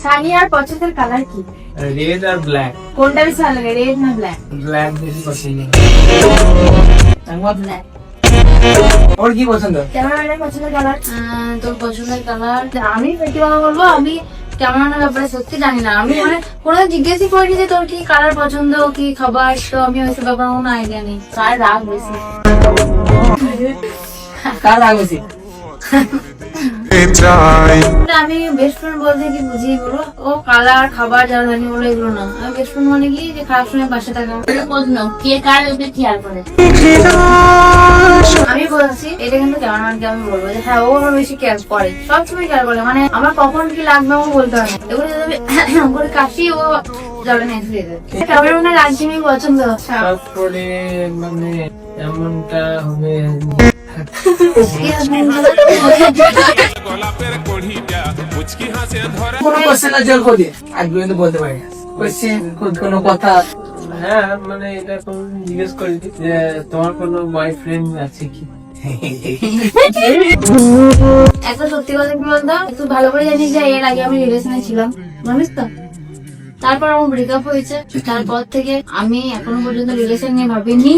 সানিয়ার পছন্দের কালার কি? রেড আর ব্ল্যাক। কোনটা বেশি ভালো লাগে, রেড না ব্ল্যাক? ব্ল্যাক বেশি পছন্দ। ব্ল্যাক। ওর কি পছন্দ? ক্যামেরাম্যানের পছন্দের কালার? তোর পছন্দের কালার আমি সত্যি কথা বলবো, আমি ক্যামেরাম্যানের ব্যাপারে সত্যি জানি না। আমি মানে কোনোদিন জিজ্ঞেসই করিনি যে তোর কি কালার পছন্দ, কি খাবার, তো আমি ওইসব ব্যাপারে কোনো আইডিয়া নেই। কার রাগ বেশি? কার রাগ বেশি? আমি বেস্ট ফ্রেন্ড বলতে কি বুঝি বলো? ও কালার খাবার যারা জানি বলো এগুলো না। আমি বেস্ট ফ্রেন্ড মানে কি যে খারাপ সময় পাশে থাকা। প্রশ্ন, কে কার উপরে খেয়াল করে? আমি বলছি এটা কিন্তু ক্যামেরাম্যানকে আমি বলবো যে হ্যাঁ ও আমার বেশি কেয়ার করে, সবসময় কেয়ার করে। মানে আমার কখন কি লাগবে ও বলতে হয় না। এগুলো যদি আমি করে কাশি ও জলে নেই ধুয়ে দেবে। ক্যামেরাম্যানের রাজ্যে আমি পছন্দ। তারপরে মানে এমনটা হবে কোনো কোশ্চেন আছে ওর কোদি আজ পর্যন্ত বলতে পারি না। কোশ্চেন কোনো কথা? হ্যাঁ মানে এটা কোন জিজ্ঞেস করি যে তোমার কোনো বয়ফ্রেন্ড আছে কি? একটা সত্যি কথা কি বলতো, তুই ভালো করে জানিস যে এর আগে আমি রিলেশনে ছিলাম, জানিস তো। তারপর আমার ব্রেকআপ হয়েছে, তারপর থেকে আমি এখনো পর্যন্ত রিলেশন নিয়ে ভাবিনি।